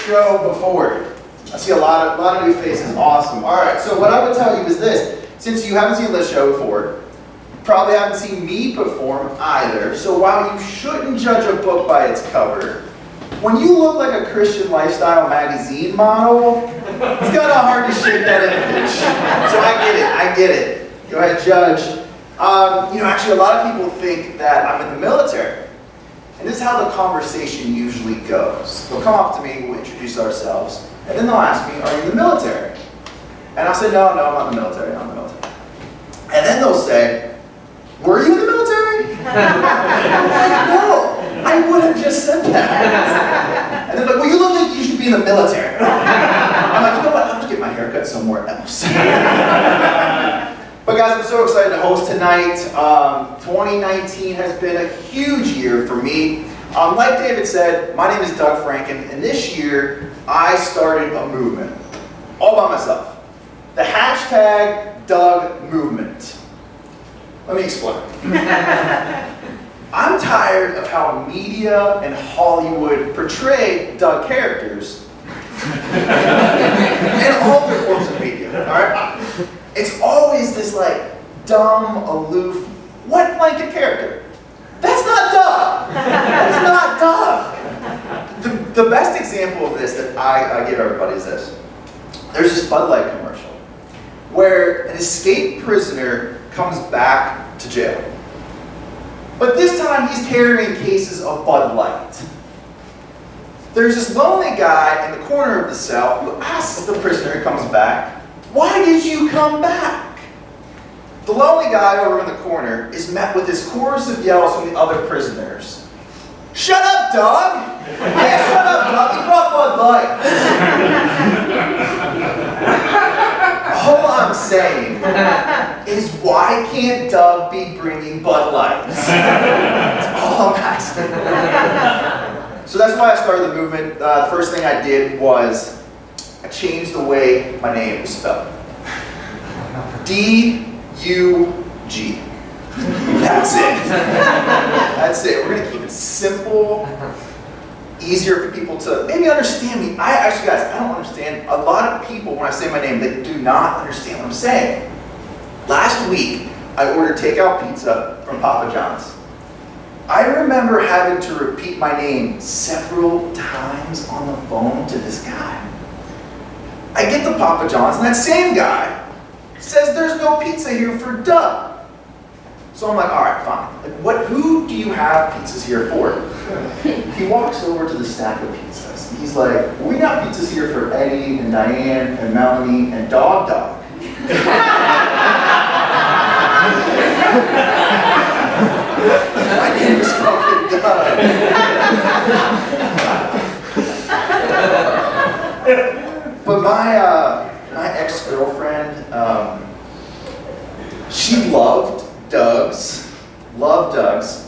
show before? I see a lot of new faces. Awesome. All right. So what I would tell you is this: since you haven't seen this show before, you probably haven't seen me perform either. So while you shouldn't judge a book by its cover, when you look like a Christian lifestyle magazine model, it's kind of hard to shake that image. So I get it. Go ahead, judge. Actually, a lot of people think that I'm in the military. And this is how the conversation usually goes. They'll come up to me, we'll introduce ourselves, and then they'll ask me, are you in the military? And I'll say, no, I'm not in the military, I'm in the military. And then they'll say, were you in the military? No, I would have just said that. And they're like, well, you look like you should be in the military. I'm like, you know what, I'll just get my hair cut somewhere else. But guys, I'm so excited to host tonight. 2019 has been a huge year for me. Like David said, my name is Doug Franken, and this year I started a movement, all by myself. The hashtag Doug Movement. Let me explain. I'm tired of how media and Hollywood portray Doug characters in all their forms of media, all right? It's always this like dumb, aloof, wet blanket character. That's not Doug. That's not Doug. The best example of this that I give everybody is this. There's this Bud Light commercial where an escaped prisoner comes back to jail. But this time he's carrying cases of Bud Light. There's this lonely guy in the corner of the cell who asks the prisoner who comes back, why did you come back? The lonely guy over in the corner is met with this chorus of yells from the other prisoners. Shut up, Doug! Yeah, shut up, Doug, you brought Bud Light. All I'm saying is, why can't Doug be bringing Bud Light? That's all I'm asking. So that's why I started the movement. The first thing I did was I changed the way my name is spelled. D-U-G. That's it. That's it. We're going to keep it simple, easier for people to maybe understand me. Actually, guys, I don't understand. A lot of people, when I say my name, they do not understand what I'm saying. Last week, I ordered takeout pizza from Papa John's. I remember having to repeat my name several times on the phone to this guy. I get to Papa John's, and that same guy says there's no pizza here for Doug. So I'm like, all right, fine. Like, who do you have pizzas here for? He walks over to the stack of pizzas. He's like, we got pizzas here for Eddie and Diane and Melanie and Dog. My name is fucking Doug. But my ex-girlfriend, she loved Doug's.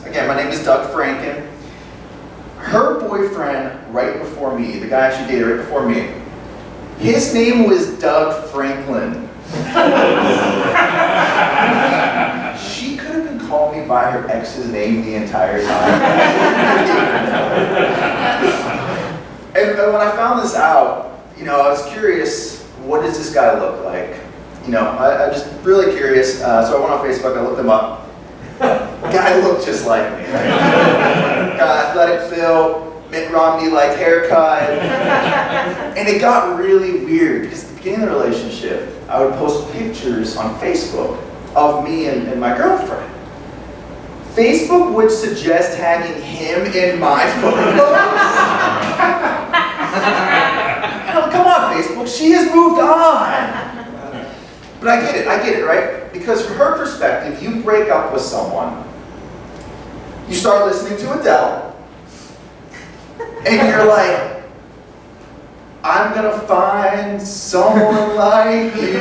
Again, my name is Doug Franken. Her boyfriend right before me, the guy she dated right before me, his name was Doug Franklin. She could have been calling me by her ex's name the entire time. And when I found this out, I was curious, what does this guy look like? I'm just really curious, so I went on Facebook, I looked him up. Guy looked just like me, right? Got athletic build, Mitt Romney-like haircut. And it got really weird, because at the beginning of the relationship, I would post pictures on Facebook of me and my girlfriend. Facebook would suggest tagging him in my photos. Come on, Facebook, she has moved on. But I get it, right? Because from her perspective, you break up with someone, you start listening to Adele, and you're like, I'm gonna find someone like you.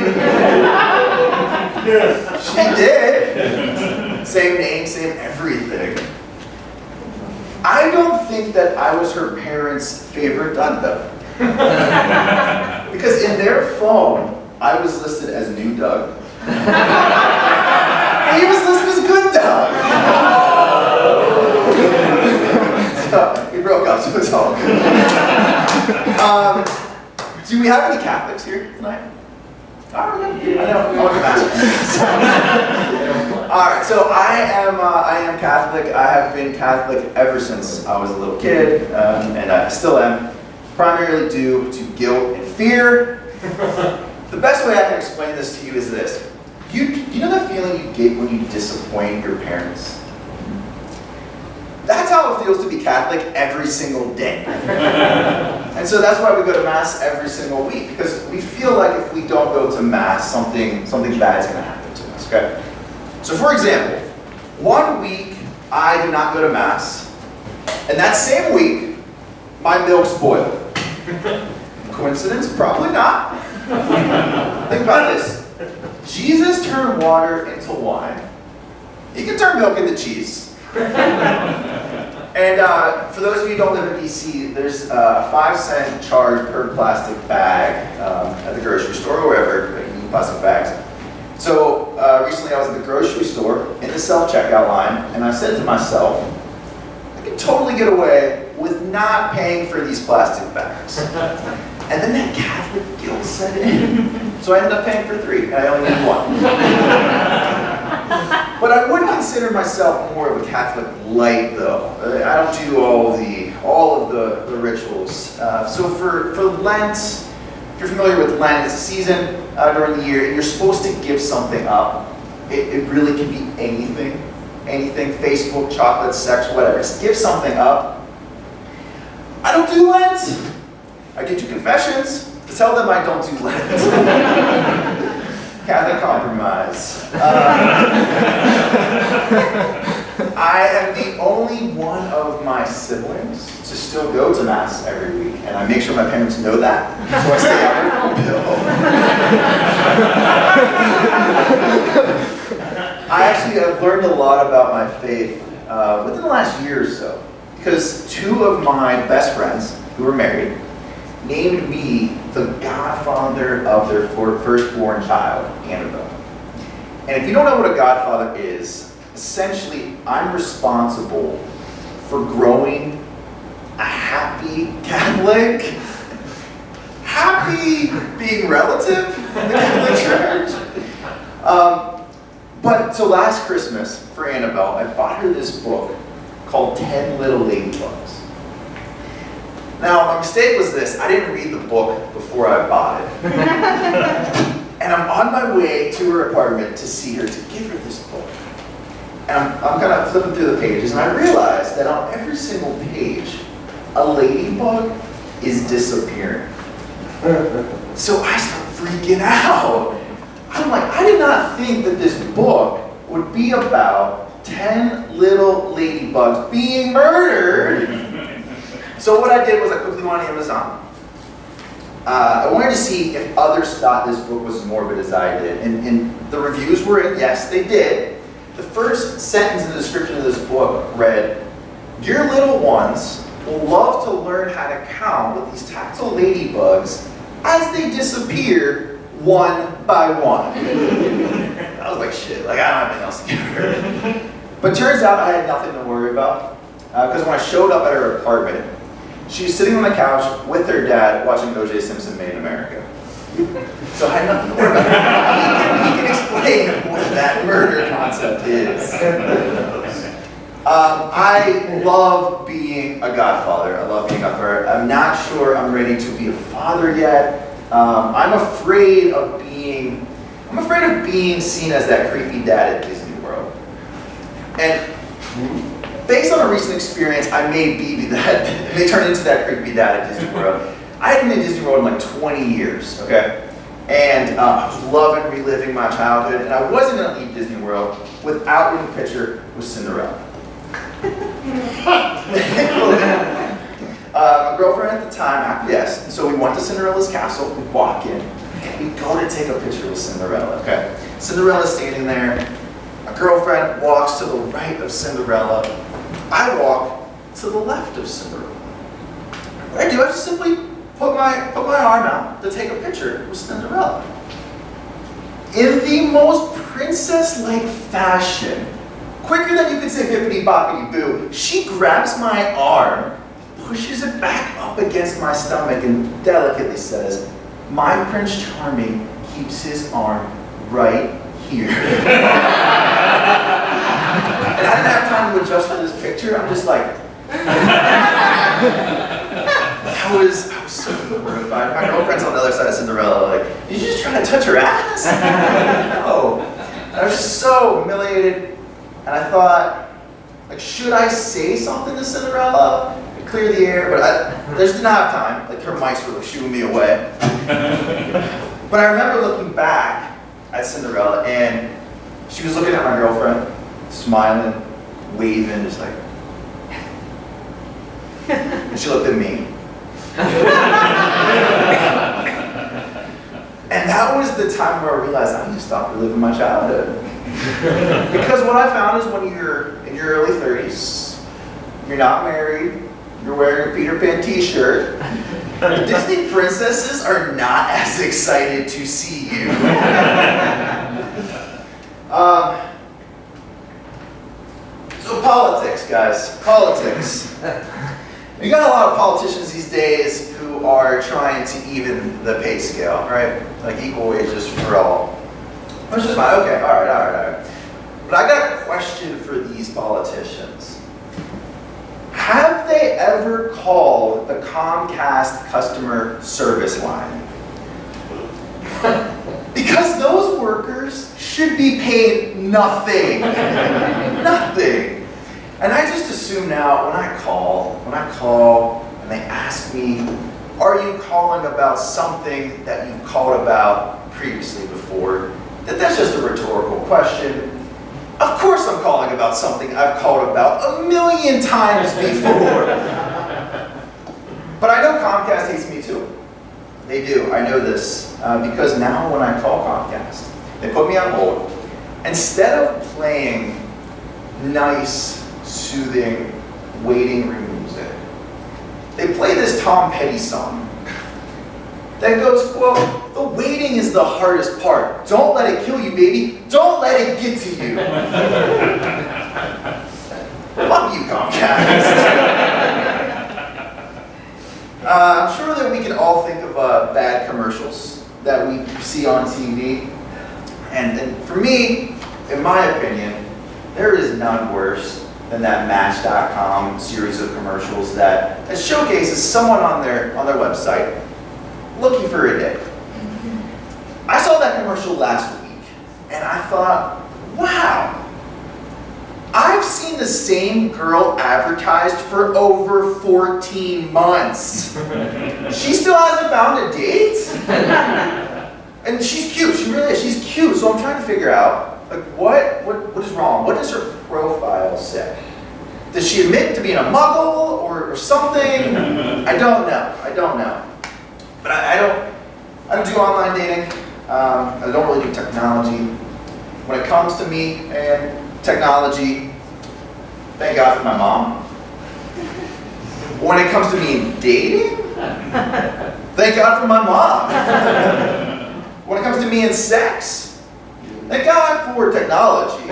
She did. Same name, same everything. I don't think that I was her parents' favorite Doug, though. Because in their phone, I was listed as new Doug. And he was listed as good Doug. So we broke up, so it's all good. Do we have any Catholics here tonight? I know. All right, so I am Catholic. I have been Catholic ever since I was a little kid, and I still am, primarily due to guilt and fear. The best way I can explain this to you is this. You know that feeling you get when you disappoint your parents? That's how it feels to be Catholic every single day. And so that's why we go to Mass every single week, because we feel like if we don't go to Mass, something bad is going to happen to us, okay? So for example, one week I did not go to Mass, and that same week, my milk spoiled. Coincidence? Probably not. Think about this. Jesus turned water into wine. He can turn milk into cheese. And for those of you who don't live in DC, there's a 5-cent charge per plastic bag at the grocery store or wherever you need plastic bags. So recently I was at the grocery store in the self-checkout line, and I said to myself, I can totally get away with not paying for these plastic bags. And then that Catholic guilt set in. So I ended up paying for 3, and I only need 1. But I would consider myself more of a Catholic light, though. I don't do all of the rituals. So for Lent, if you're familiar with Lent, it's a season during the year, and you're supposed to give something up. It really can be anything. Anything, Facebook, chocolate, sex, whatever. Just give something up. I don't do Lent. I get to confessions to tell them I don't do Lent. Catholic compromise. I am the only one of my siblings to still go to Mass every week, and I make sure my parents know that, so I stay out of their bill. I actually have learned a lot about my faith within the last year or so, because 2 of my best friends who were married named me the godfather of their firstborn child, Annabelle. And if you don't know what a godfather is, essentially I'm responsible for growing a happy Catholic, happy being relative in the Catholic Church. But so last Christmas for Annabelle, I bought her this book called 10 Little Ladybugs. Now, my mistake was this. I didn't read the book before I bought it. And I'm on my way to her apartment to see her, to give her this book. And I'm kind of flipping through the pages, and I realized that on every single page, a ladybug is disappearing. So I start freaking out. I'm like, I did not think that this book would be about 10 little ladybugs being murdered. So what I did was I quickly went on Amazon. I wanted to see if others thought this book was as morbid as I did. And the reviews were in, yes, they did. The first sentence in the description of this book read, "Your little ones will love to learn how to count with these tactile ladybugs as they disappear one by one." I was like, shit, like I don't have anything else to give her. But turns out I had nothing to worry about. Because when I showed up at her apartment, she was sitting on the couch with her dad watching O.J. Simpson Made in America. So I had nothing to worry about. He can explain what that murder concept is. I love being a godfather. I love being a godfather. I'm not sure I'm ready to be a father yet. I'm afraid of being seen as that creepy dad at Disney World. And based on a recent experience, I may turn into that creepy dad at Disney World. I hadn't been to Disney World in like 20 years, okay? And I was loving reliving my childhood, and I wasn't gonna leave Disney World without getting a picture with Cinderella. My girlfriend at the time acquiesced, and so we went to Cinderella's castle, we walk in, and we go to take a picture with Cinderella, okay? Cinderella's standing there, my girlfriend walks to the right of Cinderella, I walk to the left of Cinderella. What I do, I just simply put my arm out to take a picture with Cinderella. In the most princess-like fashion, quicker than you could say bippity boppity boo, she grabs my arm, pushes it back up against my stomach and delicately says, "My Prince Charming keeps his arm right here." And I didn't have time to adjust for this picture. I'm just like, I was so mortified. My girlfriend's on the other side of Cinderella, like, "Did you just try to touch her ass?" No. I was just so humiliated, and I thought, like, should I say something to Cinderella to clear the air? But I just didn't have time. Like, her mics were shooing me away. But I remember looking back at Cinderella, and she was looking at my girlfriend, smiling, waving, just like. And she looked at me. And that was the time where I realized I need to stop reliving my childhood. Because what I found is when you're in your early 30s, you're not married, you're wearing a Peter Pan t-shirt, the Disney princesses are not as excited to see you. So politics, guys, politics. You got a lot of politicians these days who are trying to even the pay scale, right? Like equal wages for all. Which is fine, okay, all right. But I got a question for these politicians. Have they ever called the Comcast customer service line? Because those workers should be paid nothing. Nothing. And I just assume now when I call and they ask me, "Are you calling about something that you've called about previously before?" that's just a rhetorical question. Of course I'm calling about something I've called about 1,000,000 times before. But I know Comcast hates me too. They do, I know this. Because now when I call Comcast, they put me on hold. Instead of playing nice, soothing, waiting room music, they play this Tom Petty song that goes, "Well, the waiting is the hardest part. Don't let it kill you, baby. Don't let it get to you." Fuck you, Comcast. I'm sure that we can all think of bad commercials that we see on TV. And for me, in my opinion, there is none worse than that Match.com series of commercials that showcases someone on their website looking for a date. I saw that commercial last week, and I thought, wow, I've seen the same girl advertised for over 14 months. She still hasn't found a date? And she's cute, she really is, she's cute, so I'm trying to figure out, like, what is wrong? What does her profile say? Does she admit to being a muggle or something? I don't know. But I don't do online dating. I don't really do technology. When it comes to me and technology, thank God for my mom. When it comes to me and dating, thank God for my mom. When it comes to me and sex, thank God for technology.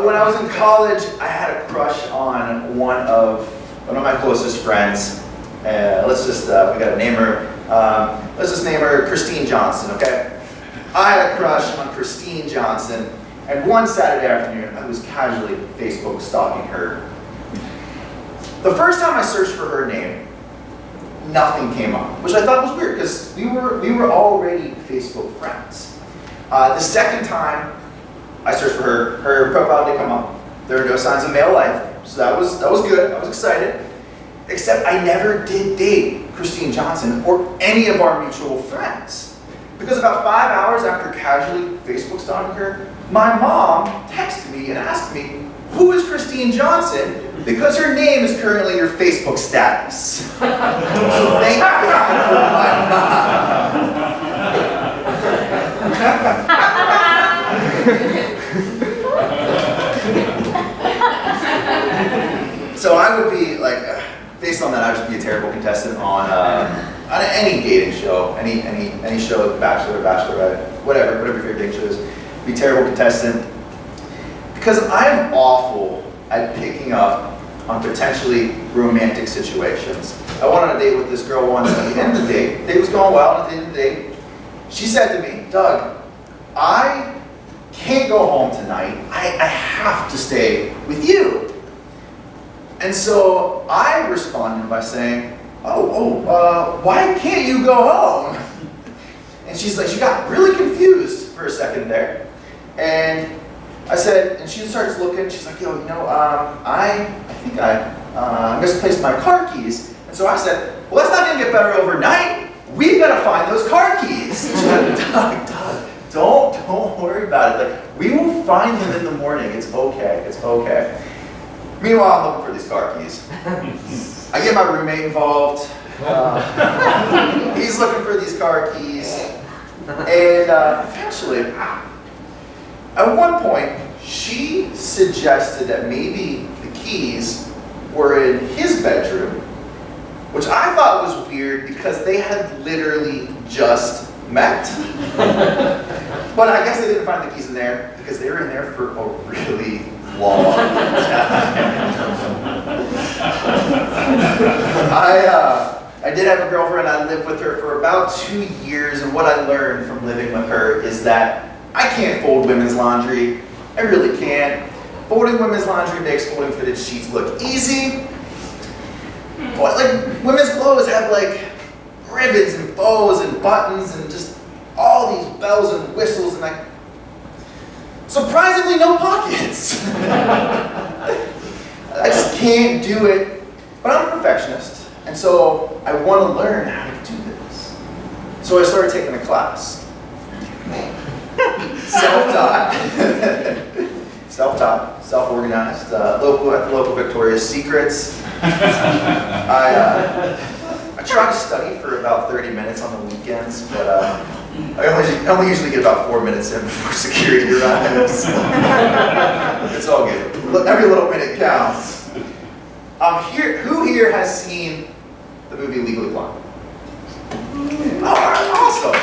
When I was in college, I had a crush on one of my closest friends. Let's just name her Christine Johnson, okay? I had a crush on Christine Johnson, and one Saturday afternoon, I was casually Facebook stalking her. The first time I searched for her name, nothing came up, which I thought was weird because we were already Facebook friends. The second time I searched for her profile didn't come up. There were no signs of male life, so that was good. I was excited. Except I never did date Christine Johnson or any of our mutual friends. Because about 5 hours after casually Facebook stalking her, my mom texted me and asked me, "Who is Christine Johnson?" Because her name is currently your Facebook status. So thank God for my mom. So I would be like, based on that, I'd just be a terrible contestant on any dating show, any show, Bachelor, Bachelorette, whatever your favorite dating show is. Be a terrible contestant because I'm awful at picking up on potentially romantic situations. I went on a date with this girl once, and at the end of the date was going well, and at the end of the date, she said to me, Doug, I can't go home tonight. I have to stay with you. And so I responded by saying, why can't you go home? And she's like, she got really confused for a second there. And I said, and she starts looking, she's like, I think I misplaced my car keys. And so I said, well, that's not gonna get better overnight. We've gotta find those car keys. And she's like, Doug, don't worry about it. Like, we will find them in the morning. It's okay, it's okay. Meanwhile, I'm looking for these car keys. I get my roommate involved. He's looking for these car keys. And eventually, at one point, she suggested that maybe the keys were in his bedroom, which I thought was weird because they had literally just met. But I guess they didn't find the keys in there because they were in there for a really long time. I did have a girlfriend. I lived with her for about 2 years, and what I learned from living with her is that I can't fold women's laundry. I really can't. Folding women's laundry makes folding fitted sheets look easy. But like, women's clothes have like ribbons and bows and buttons and just all these bells and whistles and like surprisingly no pockets. I just can't do it. But I'm a perfectionist, and so I want to learn how to do this. So I started taking a class. Self-taught, self-organized, at the local Victoria's Secrets. I try to study for about 30 minutes on the weekends, but I only usually get about 4 minutes in before security arrives. It's all good. Look, every little minute counts. Who here has seen the movie Legally Blonde? All right, awesome.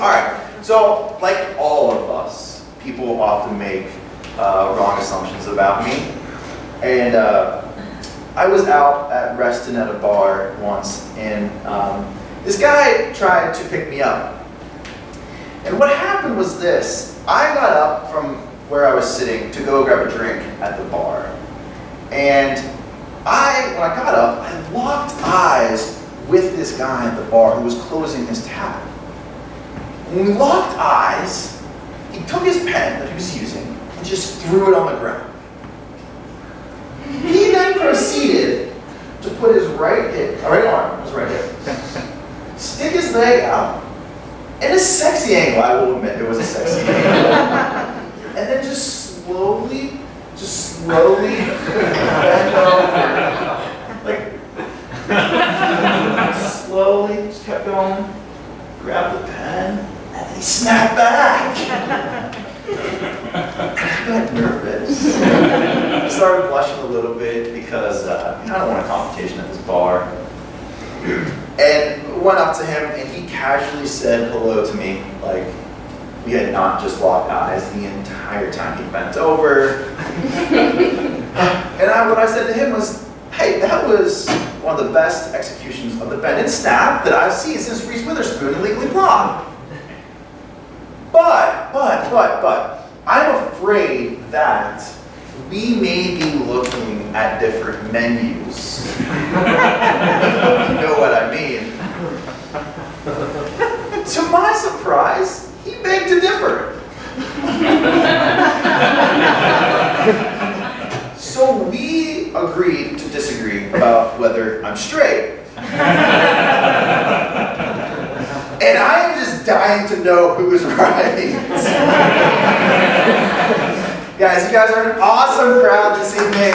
All right, so like all of us, people often make wrong assumptions about me. And I was out at Reston at a bar once, and this guy tried to pick me up. And what happened was this. I got up from where I was sitting to go grab a drink at the bar. And when I got up, I locked eyes with this guy at the bar who was closing his tab. When we locked eyes, he took his pen that he was using and just threw it on the ground. He then proceeded to put his right arm, stick his leg out, in a sexy angle, I will admit it was a sexy angle, and then just slowly bend over. Like, slowly, just kept going, grabbed the pen, and then he snapped back. I got nervous. I started blushing a little bit because I don't want a confrontation at this bar. And went up to him and he casually said hello to me, like we had not just locked eyes the entire time he bent over. And what I said to him was, hey, that was one of the best executions of the bend and snap that I've seen since Reese Witherspoon in Legally Blonde. But, I'm afraid that we may be looking at different menus. You know what I mean. To my surprise, he begged to differ. So we agreed to disagree about whether I'm straight. And I am just dying to know who is right. Guys, you guys are an awesome crowd this evening.